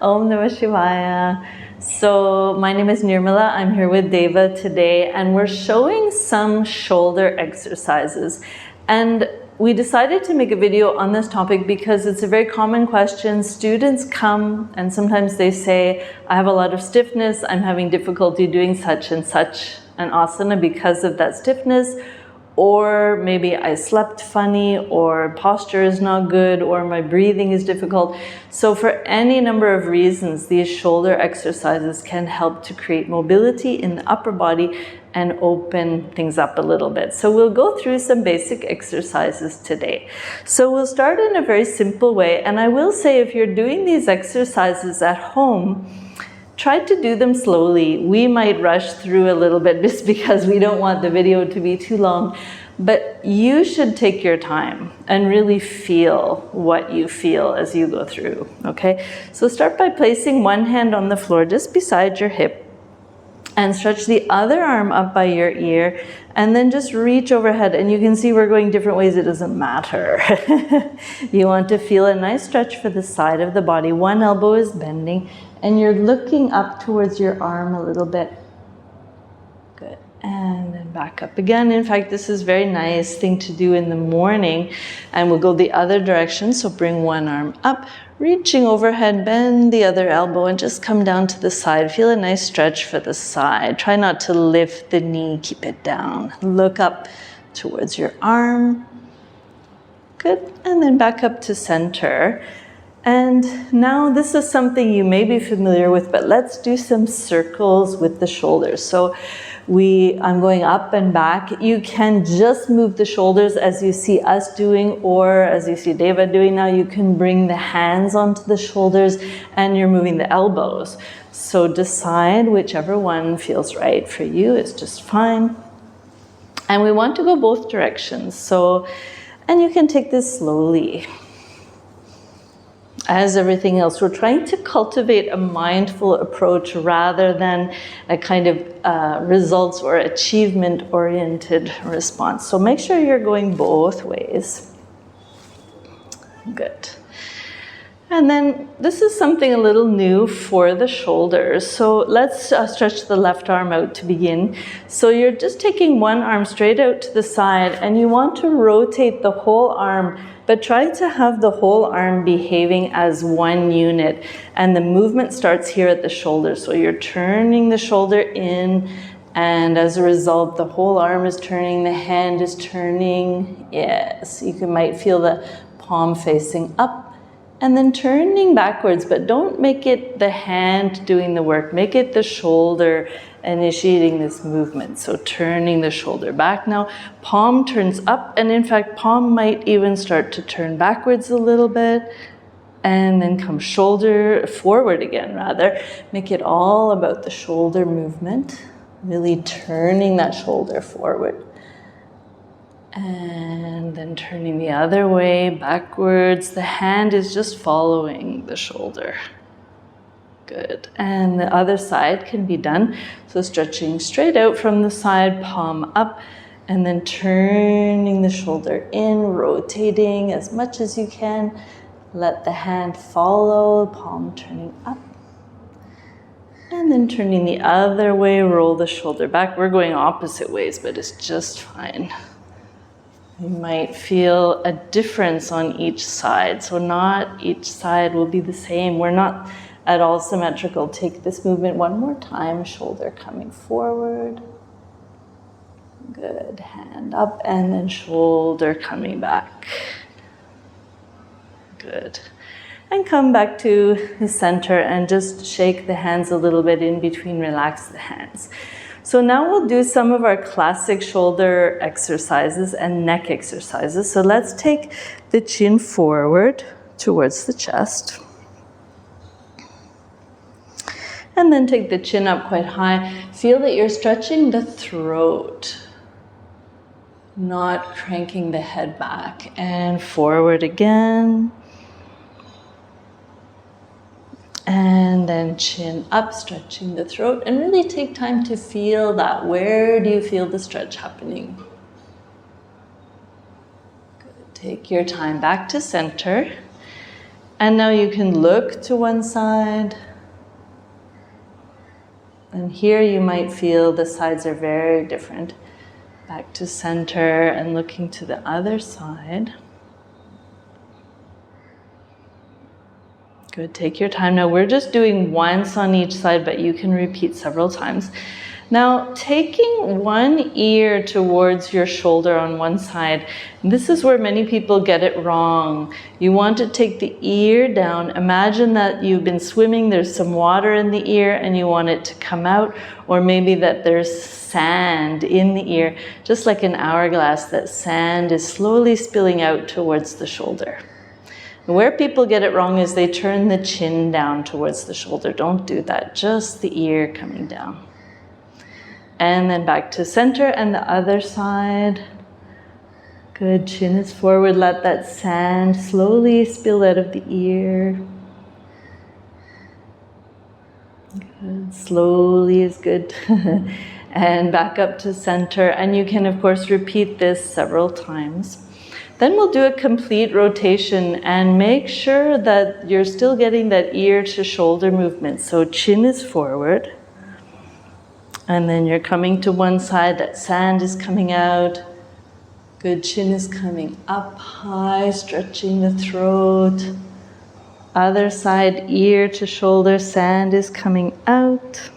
Om Namah Shivaya. So my name is Nirmala. I'm here with Deva today, and we're showing some shoulder exercises. And we decided to make a video on this topic because it's a very common question. Students come and sometimes they say, I have a lot of stiffness. I'm having difficulty doing such and such an asana because of that stiffness. Or maybe I slept funny, or posture is not good, or my breathing is difficult. So for any number of reasons, these shoulder exercises can help to create mobility in the upper body and open things up a little bit. So we'll go through some basic exercises today. So we'll start in a very simple way. And I will say, if you're doing these exercises at home, try to do them slowly. We might rush through a little bit just because we don't want the video to be too long, but you should take your time and really feel what you feel as you go through, okay? So start by placing one hand on the floor just beside your hip and stretch the other arm up by your ear and then just reach overhead. And you can see we're going different ways, it doesn't matter. You want to feel a nice stretch for the side of the body. One elbow is bending and you're looking up towards your arm a little bit. Good. And then back up again. In fact, this is a very nice thing to do in the morning. And we'll go the other direction. So bring one arm up, reaching overhead, bend the other elbow and just come down to the side. Feel a nice stretch for the side. Try not to lift the knee, keep it down. Look up towards your arm. Good. And then back up to center. And now this is something you may be familiar with, but let's do some circles with the shoulders. So I'm going up and back. You can just move the shoulders as you see us doing, or as you see Deva doing now, you can bring the hands onto the shoulders and you're moving the elbows. So decide whichever one feels right for you, it's just fine. And we want to go both directions. And you can take this slowly. As everything else, we're trying to cultivate a mindful approach rather than a kind of results or achievement-oriented response. So make sure you're going both ways. Good. And then this is something a little new for the shoulders. So let's stretch the left arm out to begin. So you're just taking one arm straight out to the side and you want to rotate the whole arm, but try to have the whole arm behaving as one unit. And the movement starts here at the shoulder. So you're turning the shoulder in, and as a result, the whole arm is turning, the hand is turning. Yes, might feel the palm facing up. And then turning backwards, but don't make it the hand doing the work. Make it the shoulder initiating this movement. So turning the shoulder back now. Palm turns up, and in fact, palm might even start to turn backwards a little bit. And then come shoulder forward again, rather. Make it all about the shoulder movement. Really turning that shoulder forward. And then turning the other way, backwards. The hand is just following the shoulder. Good. And the other side can be done. So stretching straight out from the side, palm up, and then turning the shoulder in, rotating as much as you can. Let the hand follow, palm turning up. And then turning the other way, roll the shoulder back. We're going opposite ways, but it's just fine. You might feel a difference on each side. So not each side will be the same. We're not at all symmetrical. Take this movement one more time. Shoulder coming forward. Good. Hand up and then shoulder coming back. Good. And come back to the center and just shake the hands a little bit in between. Relax the hands. So now we'll do some of our classic shoulder exercises and neck exercises. So let's take the chin forward towards the chest. And then take the chin up quite high. Feel that you're stretching the throat, not cranking the head back. And forward again. And then chin up, stretching the throat, and really take time to feel that. Where do you feel the stretch happening? Good. Take your time back to center. And now you can look to one side. And here you might feel the sides are very different. Back to center and looking to the other side. Good, take your time. Now we're just doing once on each side, but you can repeat several times. Now taking one ear towards your shoulder on one side, this is where many people get it wrong. You want to take the ear down. Imagine that you've been swimming, there's some water in the ear and you want it to come out, or maybe that there's sand in the ear, just like an hourglass, that sand is slowly spilling out towards the shoulder. Where people get it wrong is they turn the chin down towards the shoulder. Don't do that, just the ear coming down. And then back to center and the other side. Good, chin is forward, let that sand slowly spill out of the ear. Good, slowly is good. And back up to center, and you can of course repeat this several times. Then we'll do a complete rotation and make sure that you're still getting that ear to shoulder movement. So chin is forward, and then you're coming to one side, that sand is coming out. Good, chin is coming up high, stretching the throat. Other side, ear to shoulder, sand is coming out.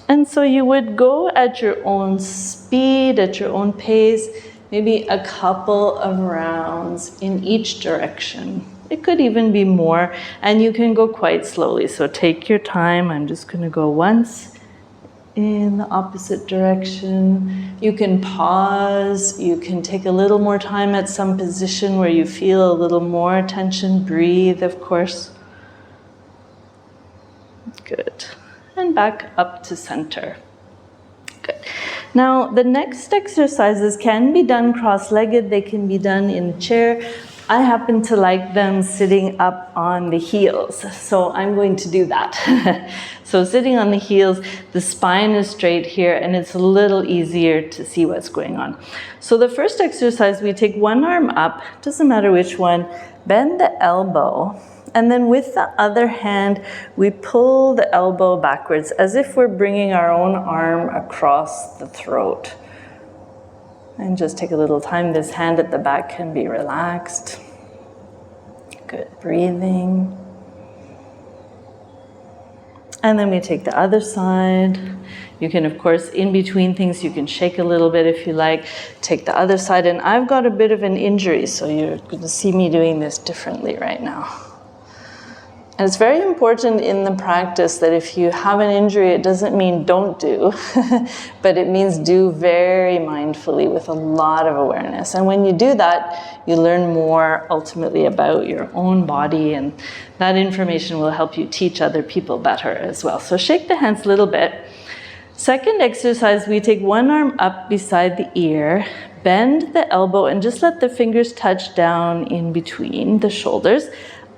And so you would go at your own speed, at your own pace, maybe a couple of rounds in each direction. It could even be more, and you can go quite slowly. So take your time. I'm just going to go once in the opposite direction. You can pause. You can take a little more time at some position where you feel a little more tension. Breathe, of course. Good. And back up to center. Good. Now, the next exercises can be done cross-legged. They can be done in a chair. I happen to like them sitting up on the heels, so I'm going to do that. So sitting on the heels, the spine is straight here, and it's a little easier to see what's going on. So the first exercise, we take one arm up, doesn't matter which one, bend the elbow, and then with the other hand, we pull the elbow backwards as if we're bringing our own arm across the throat. And just take a little time. This hand at the back can be relaxed. Good, breathing. And then we take the other side. You can, of course, in between things, you can shake a little bit if you like. Take the other side. And I've got a bit of an injury, so you're going to see me doing this differently right now. And it's very important in the practice that if you have an injury, it doesn't mean don't do, but it means do very mindfully with a lot of awareness. And when you do that, you learn more ultimately about your own body, and that information will help you teach other people better as well. So shake the hands a little bit. Second exercise, we take one arm up beside the ear, bend the elbow, and just let the fingers touch down in between the shoulders.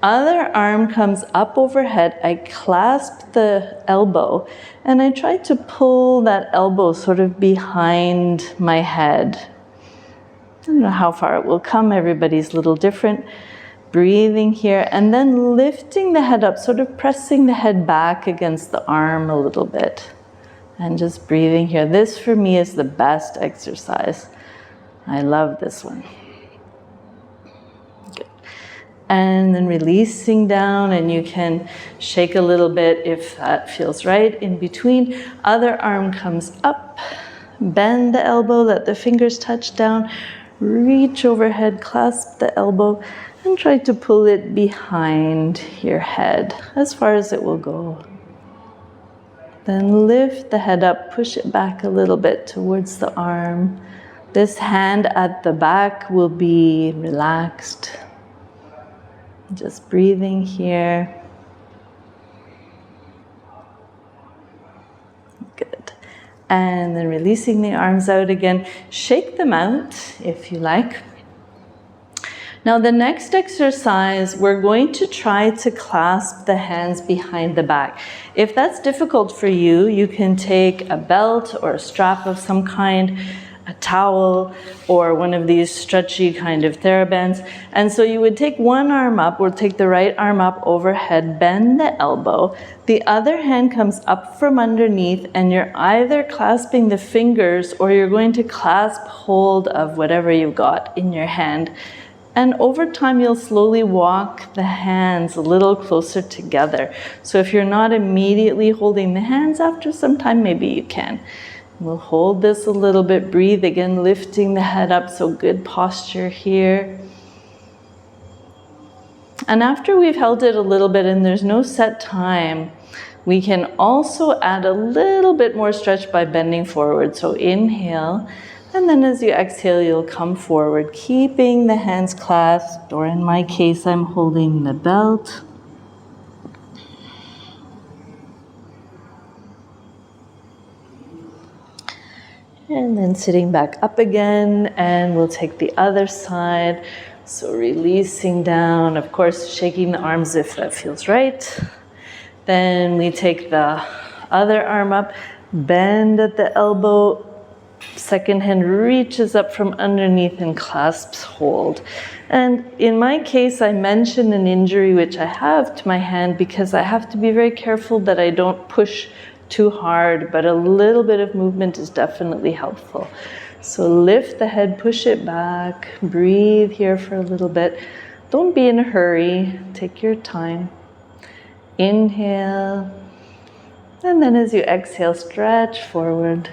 Other arm comes up overhead. I clasp the elbow and I try to pull that elbow sort of behind my head. I don't know how far it will come. Everybody's a little different. Breathing here and then lifting the head up, sort of pressing the head back against the arm a little bit. And just breathing here. This for me is the best exercise. I love this one. And then releasing down, and you can shake a little bit if that feels right in between. Other arm comes up, bend the elbow, let the fingers touch down, reach overhead, clasp the elbow, and try to pull it behind your head as far as it will go. Then lift the head up, push it back a little bit towards the arm. This hand at the back will be relaxed. Just breathing here. Good. And then releasing the arms out again. Shake them out if you like. Now the next exercise, we're going to try to clasp the hands behind the back. If that's difficult for you, you can take a belt or a strap of some kind. a towel or one of these stretchy kind of TheraBands. And so you would take one arm up, or take the right arm up overhead, bend the elbow. The other hand comes up from underneath, and you're either clasping the fingers or you're going to clasp hold of whatever you've got in your hand. And over time, you'll slowly walk the hands a little closer together. So if you're not immediately holding the hands, after some time, maybe you can. We'll hold this a little bit, breathe again, lifting the head up, so good posture here. And after we've held it a little bit and there's no set time, we can also add a little bit more stretch by bending forward. So inhale, and then as you exhale, you'll come forward, keeping the hands clasped, or in my case, I'm holding the belt. And then sitting back up again, and we'll take the other side. So releasing down, of course, shaking the arms if that feels right. Then we take the other arm up, bend at the elbow, second hand reaches up from underneath and clasps hold. And in my case, I mentioned an injury which I have to my hand because I have to be very careful that I don't push too hard, but a little bit of movement is definitely helpful. So lift the head, push it back, breathe here for a little bit. Don't be in a hurry, take your time. Inhale, and then as you exhale, stretch forward.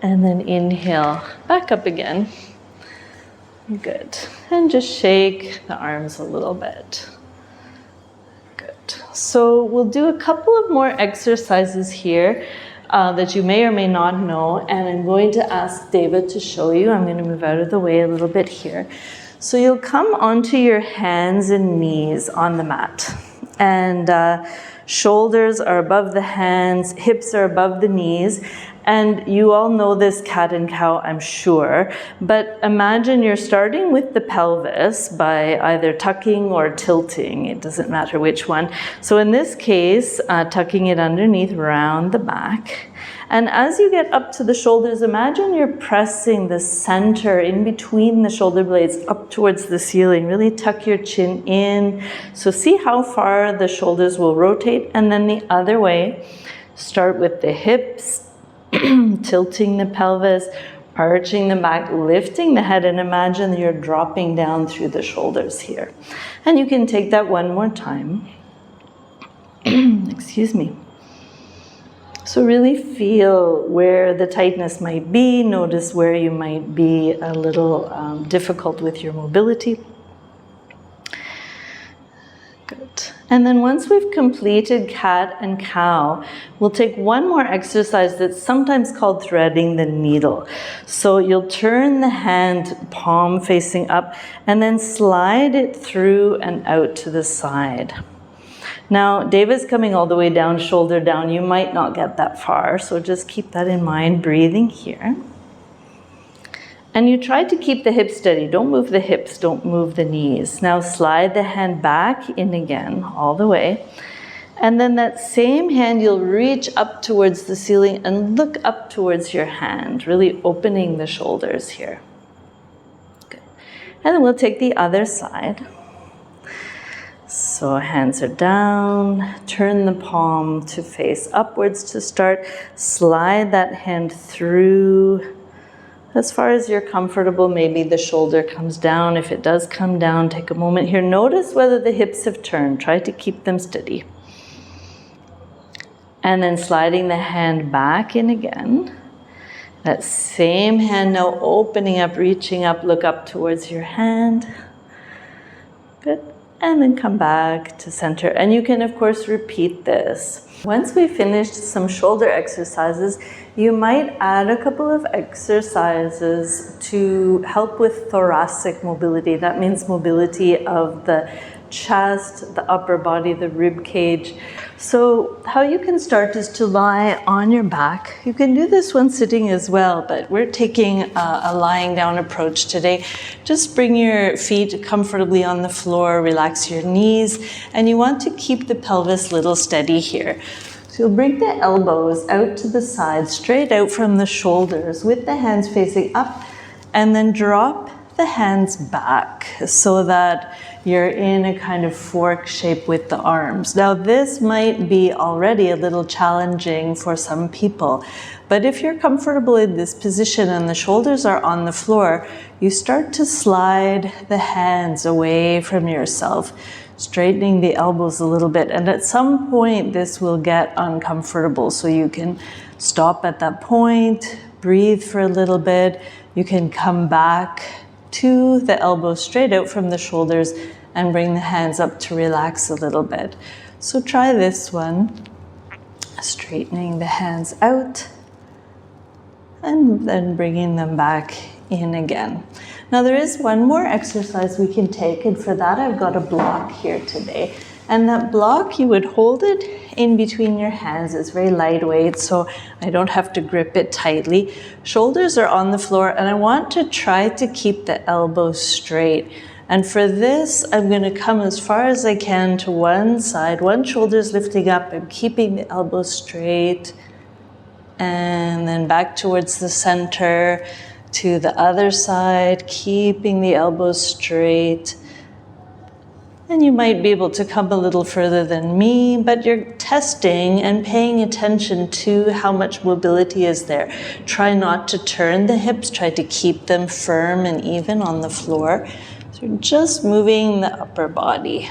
And then inhale, back up again. Good. And just shake the arms a little bit. Good. So we'll do a couple of more exercises here that you may or may not know. And I'm going to ask David to show you. I'm going to move out of the way a little bit here. So you'll come onto your hands and knees on the mat. And shoulders are above the hands, hips are above the knees. And you all know this cat and cow, I'm sure, but imagine you're starting with the pelvis by either tucking or tilting. It doesn't matter which one. So in this case, tucking it underneath, round the back. And as you get up to the shoulders, imagine you're pressing the center in between the shoulder blades up towards the ceiling. Really tuck your chin in. So see how far the shoulders will rotate. And then the other way, start with the hips, tilting the pelvis, arching the back, lifting the head, and imagine that you're dropping down through the shoulders here. And you can take that one more time. Excuse me. So really feel where the tightness might be. Notice where you might be a little difficult with your mobility. Good. And then once we've completed cat and cow, we'll take one more exercise that's sometimes called threading the needle. So you'll turn the hand palm facing up and then slide it through and out to the side. Now, David's coming all the way down, shoulder down. You might not get that far, so just keep that in mind, breathing here. And you try to keep the hips steady. Don't move the hips, don't move the knees. Now slide the hand back in again, all the way. And then that same hand, you'll reach up towards the ceiling and look up towards your hand, really opening the shoulders here. Good. And then we'll take the other side. So hands are down, turn the palm to face upwards to start. Slide that hand through. As far as you're comfortable, maybe the shoulder comes down. If it does come down, take a moment here. Notice whether the hips have turned. Try to keep them steady. And then sliding the hand back in again. That same hand now opening up, reaching up, look up towards your hand. Good. And then come back to center. And you can, of course, repeat this. Once we've finished some shoulder exercises, you might add a couple of exercises to help with thoracic mobility. That means mobility of the chest, the upper body, the rib cage. So how you can start is to lie on your back. You can do this one sitting as well, but we're taking a lying down approach today. Just bring your feet comfortably on the floor, relax your knees, and you want to keep the pelvis a little steady here. So you'll bring the elbows out to the side, straight out from the shoulders with the hands facing up, and then drop the hands back so that you're in a kind of fork shape with the arms. Now this might be already a little challenging for some people, but if you're comfortable in this position and the shoulders are on the floor, you start to slide the hands away from yourself, straightening the elbows a little bit. And at some point this will get uncomfortable, so you can stop at that point, breathe for a little bit. You can come back to the elbows straight out from the shoulders and bring the hands up to relax a little bit. So try this one, straightening the hands out and then bringing them back in again. Now there is one more exercise we can take, and for that I've got a block here today. And that block, you would hold it in between your hands. It's very lightweight, so I don't have to grip it tightly. Shoulders are on the floor, and I want to try to keep the elbows straight. And for this, I'm going to come as far as I can to one side. One shoulder's lifting up. I'm keeping the elbows straight. And then back towards the center, to the other side, keeping the elbows straight. And you might be able to come a little further than me, but you're testing and paying attention to how much mobility is there. Try not to turn the hips, try to keep them firm and even on the floor. So you're just moving the upper body.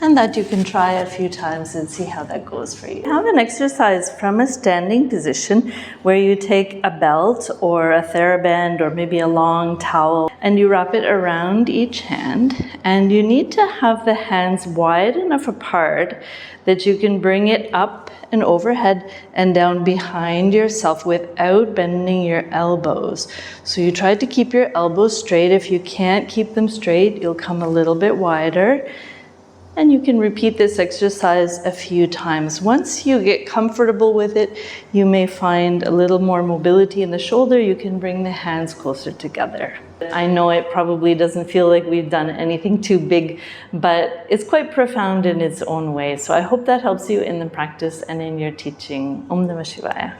And that you can try a few times and see how that goes for you. Have an exercise from a standing position where you take a belt or a TheraBand or maybe a long towel and you wrap it around each hand, and you need to have the hands wide enough apart that you can bring it up and overhead and down behind yourself without bending your elbows. So you try to keep your elbows straight. If you can't keep them straight, you'll come a little bit wider. And you can repeat this exercise a few times. Once you get comfortable with it, you may find a little more mobility in the shoulder. You can bring the hands closer together. I know it probably doesn't feel like we've done anything too big, but it's quite profound in its own way. So I hope that helps you in the practice and in your teaching. Om Namah Shivaya.